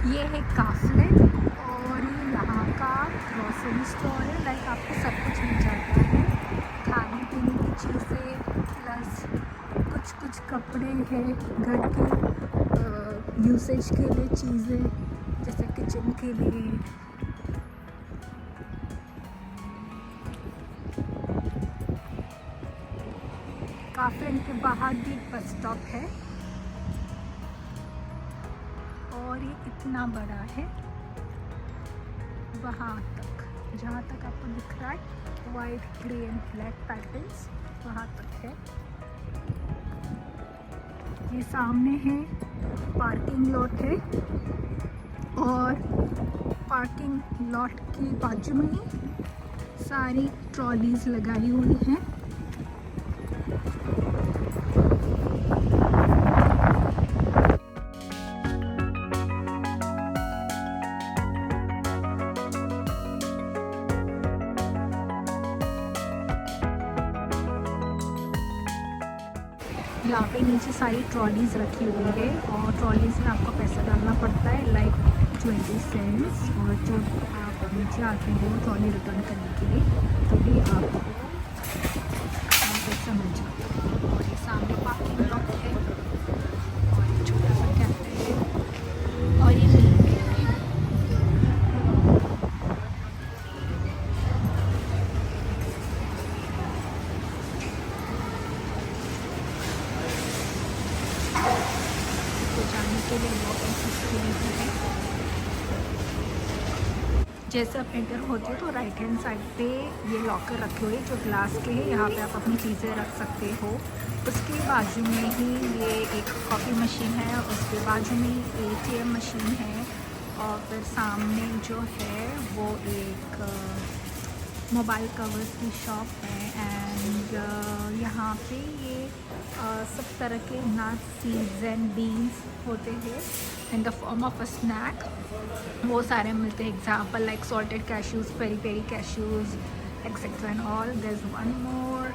ये है काफले और यहाँ का ग्रोसरी स्टोर है। लाइक आपको सब कुछ मिल जाता है, खाने पीने की चीज़ें प्लस कुछ कपड़े हैं, घर के यूसेज के लिए चीज़ें जैसे किचन के लिए। काफले के बाहर भी एक बस स्टॉप है और ये इतना बड़ा है, वहाँ तक जहाँ तक आपको दिख रहा है white grey and black patterns वहाँ तक है। ये सामने है पार्किंग लॉट है और पार्किंग लॉट की बाजू में ही सारी ट्रॉलीज लगाई हुई हैं। यहाँ पे नीचे सारी ट्रॉलीज़ रखी हुई है और ट्रॉलीज़ में आपको पैसा डालना पड़ता है लाइक 20 सेंट्स। और जब आप नीचे आते हो ट्रॉली रिटर्न करने के लिए तभी आपको पैसा मिल जाता है। और ये सामने पार्किंग लॉट है और ये छोटा सा कैफे है और ये जाने के लिए बहुत एक्सेसिबिलिटी है। जैसे आप एंटर होते हो तो राइट हैंड साइड पे ये लॉकर रखे हुए जो ग्लास के हैं, यहाँ पे आप अपनी चीज़ें रख सकते हो। उसके बाजू में ही ये एक कॉफ़ी मशीन है, उसके बाजू में ATM मशीन है और फिर सामने जो है वो एक मोबाइल कवर्स की शॉप है। एंड यहाँ पे ये सब तरह के नट्स सीड्स एंड बीन्स होते हैं in the form of a snack, वो सारे मिलते हैं। Example like salted cashews, peri peri cashews etcetera and all. There is one more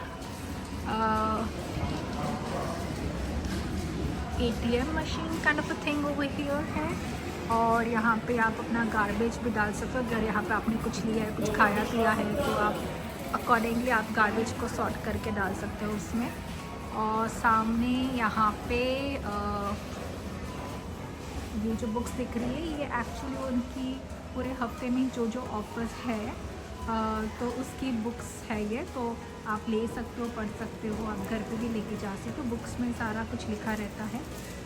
ATM machine kind of a thing over here है। और यहाँ पे आप अपना गार्बेज भी डाल सकते हो। अगर यहाँ पे आपने कुछ लिया है, कुछ खाया पिया है तो आप अकॉर्डिंगली आप गार्बेज को सॉर्ट करके डाल सकते हो उसमें। और सामने यहाँ पे ये जो बुक्स दिख रही है ये एक्चुअली उनकी पूरे हफ्ते में जो ऑफर्स है तो उसकी बुक्स है ये, तो आप ले सकते हो, पढ़ सकते हो, आप घर पे भी लेके जा सकते हो। बुक्स में सारा कुछ लिखा रहता है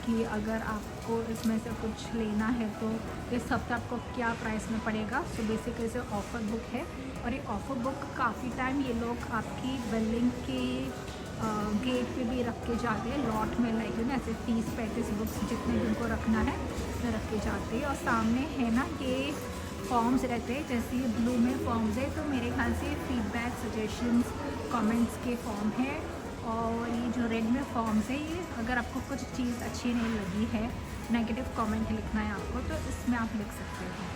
कि अगर आपको इसमें से कुछ लेना है तो इस हफ्ते आपको क्या प्राइस में पड़ेगा। सो बेसिकली से ऑफ़र बुक है और ये ऑफ़र बुक काफ़ी टाइम ये लोग आपकी बिल्डिंग के गेट पे भी रख के जाते हैं लॉट में, लाइक ना ऐसे 30-35 बुक्स जितने भी उनको रखना है तो रख के जाते हैं। और सामने है ना ये फॉर्म्स रहते हैं, जैसे ये ब्लू में फॉर्म्स है तो मेरे ख्याल से फीडबैक, सजेशंस, कमेंट्स के फॉर्म है। और ये जो रेड में फॉर्म्स है ये अगर आपको कुछ चीज़ अच्छी नहीं लगी है, नेगेटिव कमेंट लिखना है आपको तो इसमें आप लिख सकते हो।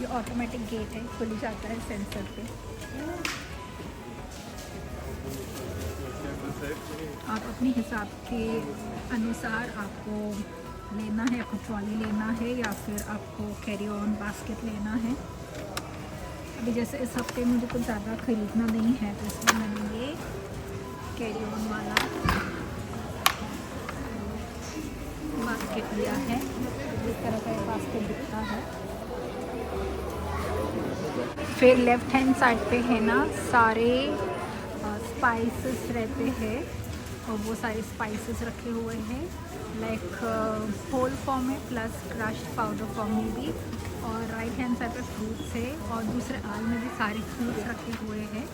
ये ऑटोमेटिक गेट है, खुल जाता है सेंसर पे। आप अपने हिसाब के अनुसार आपको लेना है, आपको ट्रॉली लेना है या फिर आपको कैरी ऑन बास्केट लेना है। अभी जैसे इस हफ्ते मुझे कुछ ज़्यादा ख़रीदना नहीं है तो इसलिए मैंने ये कैरी ऑन वाला बास्केट लिया है। इस तरह का बास्केट दिखता है। फिर लेफ़्ट हैंड साइड पे है ना सारे स्पाइसेस रहते हैं और वो सारे स्पाइसेस रखे हुए हैं लाइक होल फॉर्म में प्लस क्रश्ड पाउडर फॉर्म में भी। और राइट हैंड साइड पे फ्रूट्स है और दूसरे आल में भी सारे फ्रूट्स रखे हुए हैं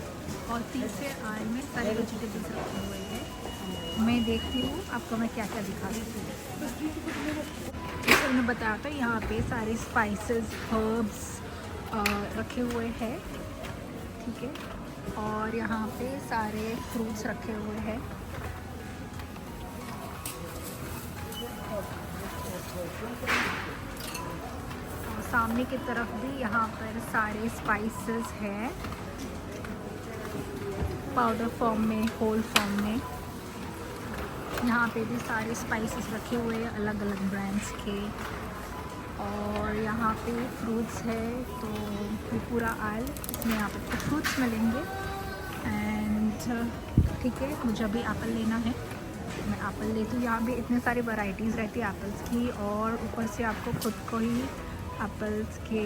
और तीसरे आल में सारे वेजिटेबल्स रखे हुए हैं। मैं देखती हूँ आपको मैं क्या क्या दिखा सकती हूँ। जैसे मैंने बताया था यहाँ पे सारे स्पाइसेस, हर्ब्स रखे हुए हैं, ठीक है। और यहाँ पे सारे फ्रूट्स रखे हुए हैं सामने की तरफ भी यहाँ पर सारे स्पाइसेस हैं, पाउडर फॉर्म में, होल फॉर्म में। यहाँ पे भी सारे स्पाइसेस रखे हुए हैं अलग अलग ब्रांड्स के। और यहाँ पे फ्रूट्स है, तो ये पूरा आयल, इसमें यहाँ पे फ्रूट्स मिलेंगे। एंड ठीक है, मुझे अभी एप्पल लेना है, मैं एप्पल लेती हूँ। यहाँ पे इतने सारी वैरायटीज़ रहती है एप्पल्स की, और ऊपर से आपको खुद को ही एप्पल्स के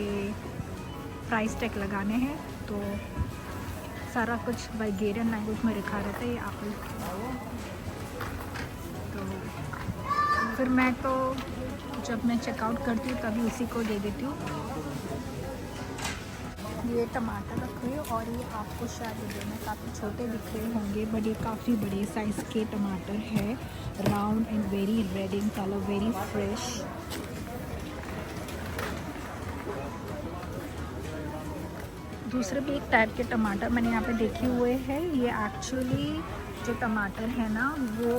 प्राइस टैग लगाने हैं। तो सारा कुछ बल्गेरियन लैंग्वेज में लिखा रहता है ये एप्पल। तो फिर मैं तो जब मैं चेकआउट करती हूँ तभी उसी को दे देती हूँ। ये टमाटर रखे हुए, और ये आपको शायद वीडियो में काफ़ी छोटे दिख रहे होंगे, बट ये काफ़ी बड़े साइज़ के टमाटर है, round and very red in colour, very fresh. दूसरे भी एक टाइप के टमाटर मैंने यहाँ पे देखे हुए हैं। ये एक्चुअली जो टमाटर है ना, वो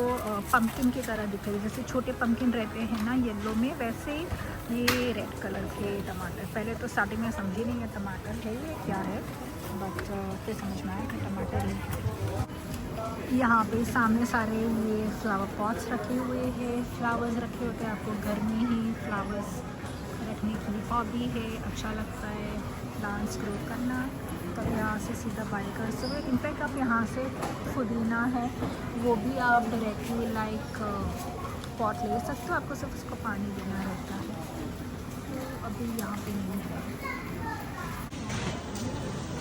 पम्पकिन की तरह दिख रही है, जैसे छोटे पम्पकिन रहते हैं ना येलो में, वैसे ये रेड कलर के टमाटर। पहले तो स्टार्टिंग में समझी नहीं, ये टमाटर है ये क्या है, बट फिर समझ में आया कि टमाटर है। यहाँ पे सामने सारे ये फ्लावर पॉट्स रखे हुए हैं, फ्लावर्स रखे होते हैं। आपको घर में ही फ्लावर्स रखने की हॉबी है, अच्छा लगता है प्लांट्स ग्रो करना, तो यहाँ से सीधा बाय कर सकते हो। इनफैक्ट आप यहाँ से पुदीना है वो भी आप डायरेक्टली लाइक पॉट ले सकते हो, आपको सिर्फ उसको पानी देना रहता है। तो अभी यहाँ पे नहीं है।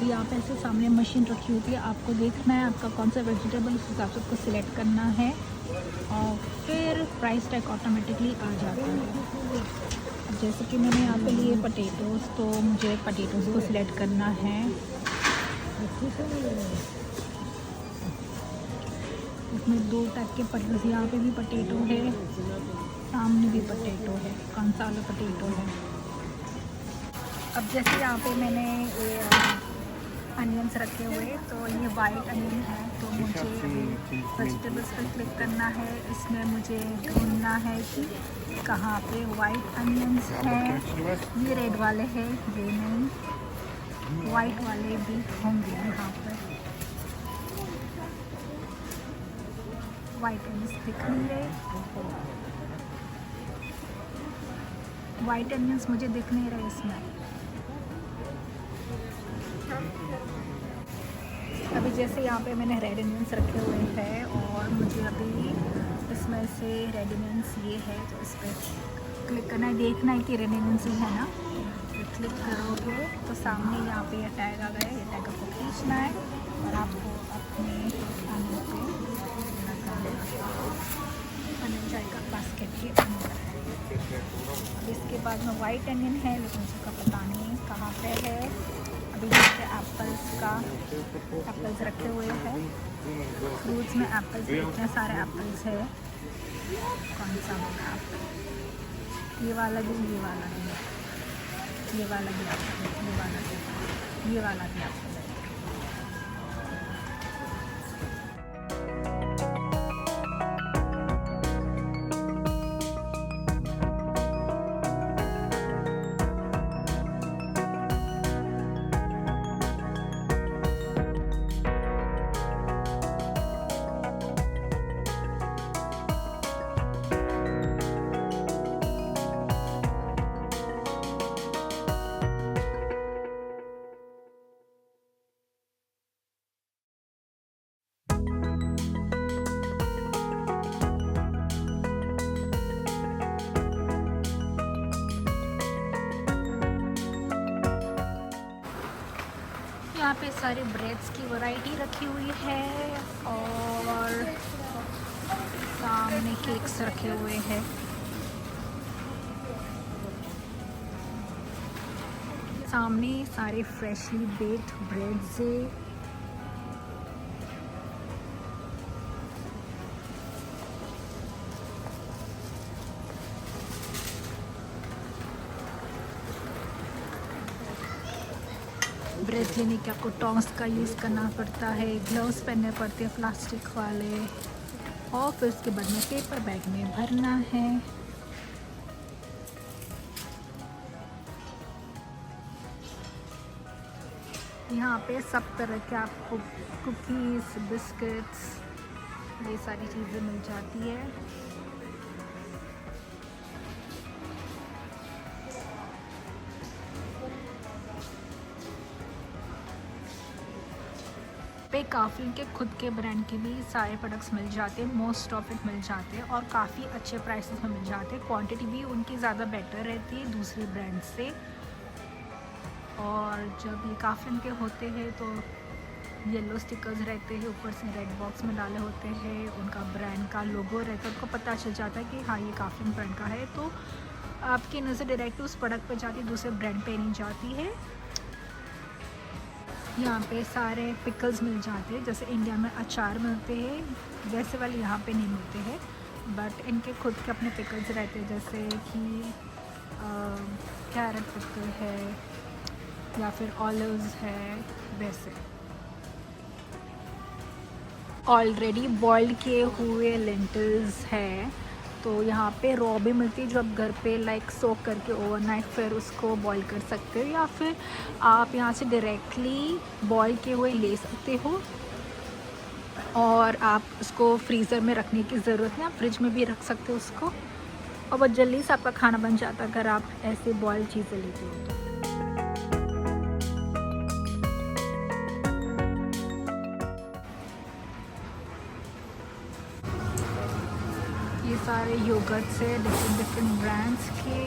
यहाँ पे ऐसे सामने मशीन रखी होती है, आपको देखना है आपका कौन सा वेजिटेबल, उस हिसाब से उसको सिलेक्ट करना है, और फिर प्राइस टैग ऑटोमेटिकली आ जाता है। जैसे कि मैंने यहाँ पे लिए पटेटोज़, तो मुझे पटेटोज़ को सिलेक्ट करना है। इसमें 2 टाइप के पटेटोज़, यहाँ पे भी पटेटो है, सामने भी पटेटो है, कौन सा वाला पटेटो है। अब जैसे यहाँ पे मैंने ये अनियंस रखे हुए, तो ये वाइट अनियन है, तो मुझे अभी वेजिटेबल्स पर क्लिक करना है। इसमें मुझे ढूंढना है कि कहाँ पे वाइट अनियंस हैं। ये रेड वाले हैं, ये नहीं, वाइट वाले भी होंगे यहाँ पर। वाइट अनियंस दिख रही है, वाइट अनियंस मुझे दिख नहीं रहे इसमें। अभी जैसे यहाँ पे मैंने रेड अनियंस रखे हुए हैं, और मुझे अभी इसमें से रेड अनियंस ये है, तो इस पर क्लिक करना है, देखना है कि रेड अनियंस ही है ना। तो क्लिक करोगे तो सामने यहाँ पे ये टैग आ गया है, ये टैग आपको खींचना है और आपको अपने अनियन पे बन जाएगा बास्केट के अंदर। अब इसके बाद में वाइट अनियन है, लेकिन उसका पता नहीं कहाँ पे है। अभी जैसे एप्पल्स रखे हुए हैं, फ्रूट्स में एप्पल्स, इतने सारे एप्पल्स है, कौन सा होगा एप्पल, ये वाला भी, ये वाला भी, ये वाला भी एप्पल है, ये वाला भी, ये वाला भी एप्पल है। यहाँ पे सारे ब्रेड्स की वैरायटी रखी हुई है, और सामने केक्स रखे हुए हैं। सामने सारे फ्रेशली बेक्ड ब्रेड्स है। ब्रेड लेने के आपको टॉन्ग्स का यूज़ करना पड़ता है, ग्लव्स पहनने पड़ते हैं प्लास्टिक वाले, और फिर उसके बाद में पेपर बैग में भरना है। यहाँ पे सब तरह के आपको कुकीज़, बिस्किट्स, ये सारी चीज़ें मिल जाती है। पे काफ़ी उनके खुद के ब्रांड के भी सारे प्रोडक्ट्स मिल जाते हैं, मोस्ट ऑफ इट मिल जाते हैं और काफ़ी अच्छे प्राइसेस में मिल जाते हैं। क्वांटिटी भी उनकी ज़्यादा बेटर रहती है दूसरे ब्रांड से। और जब ये काफ़ी उनके होते हैं तो येलो स्टिकर्स रहते हैं, ऊपर से रेड बॉक्स में डाले होते हैं, उनका ब्रांड का लोगो रहता है, उनको पता चल जाता है कि हाँ ये काफ़ी ब्रांड का है। तो आपकी नज़र डायरेक्ट उस प्रोडक्ट पर जाती है, दूसरे ब्रांड पे नहीं जाती है। यहाँ पे सारे पिकल्स मिल जाते हैं, जैसे इंडिया में अचार मिलते हैं वैसे वाले यहाँ पे नहीं मिलते हैं, बट इनके खुद के अपने पिकल्स रहते हैं, जैसे कि कैरेट पिकल है या फिर ऑलिव्स है वैसे। ऑलरेडी बॉइल्ड किए हुए लेंटिल्स है, तो यहाँ पे रॉ भी मिलती है जो आप घर पे लाइक सोक करके ओवरनाइट फिर उसको बॉईल कर सकते हो, या फिर आप यहाँ से डायरेक्टली बॉईल किए हुए ले सकते हो और आप उसको फ्रीज़र में रखने की ज़रूरत नहीं, आप फ्रिज में भी रख सकते हो उसको और बहुत जल्दी से आपका खाना बन जाता है अगर आप ऐसे बॉइल्ड चीज़ें लेते हो तो। ये सारे योगर्ट्स है डिफरेंट ब्रांड्स के,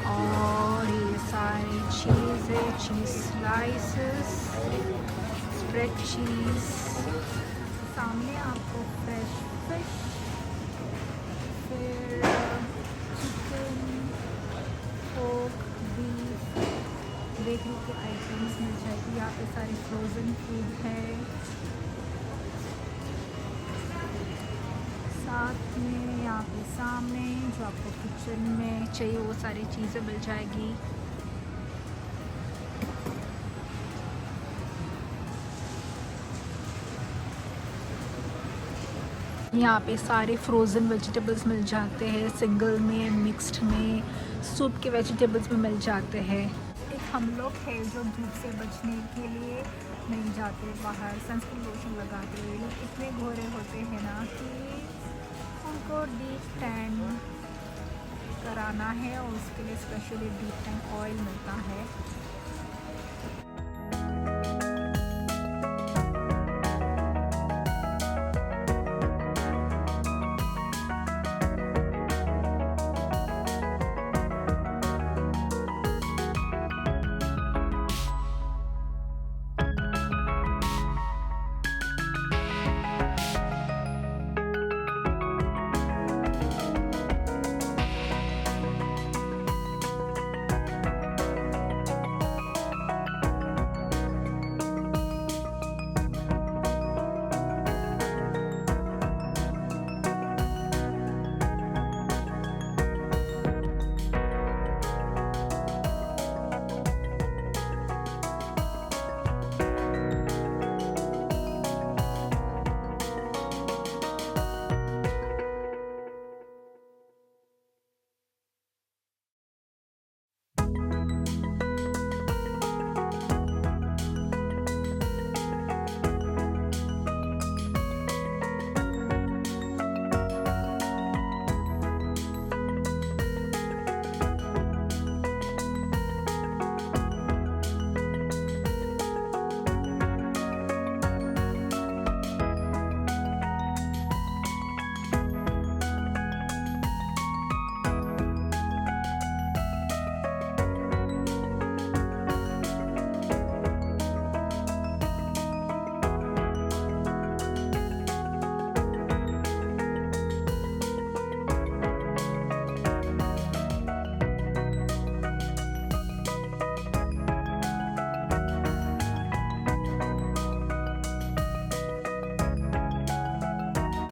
और ये सारे चीज़ है, चीज़ स्लाइसेस, स्प्रेड चीज़। सामने आपको फ्रेश फिश, फिर चिकन, पोर्क, बीफ, बेकरी के आइटम्स मिल जाएगी। यहाँ पे सारे फ्रोज़न फूड है, साथ में यहाँ पे सामने जो आपको किचन में चाहिए वो सारी चीज़ें मिल जाएगी। यहाँ पे सारे फ्रोज़न वेजिटेबल्स मिल जाते हैं, सिंगल में, मिक्स्ड में, सूप के वेजिटेबल्स में मिल जाते हैं। एक हम लोग है जो धूप से बचने के लिए नहीं जाते बाहर, सनस्क्रीन लोशन लगाते हैं, लोग इतने गोरे होते हैं ना कि उनको डीप टैन कराना है और उसके लिए स्पेशली डीप टैन ऑयल मिलता है।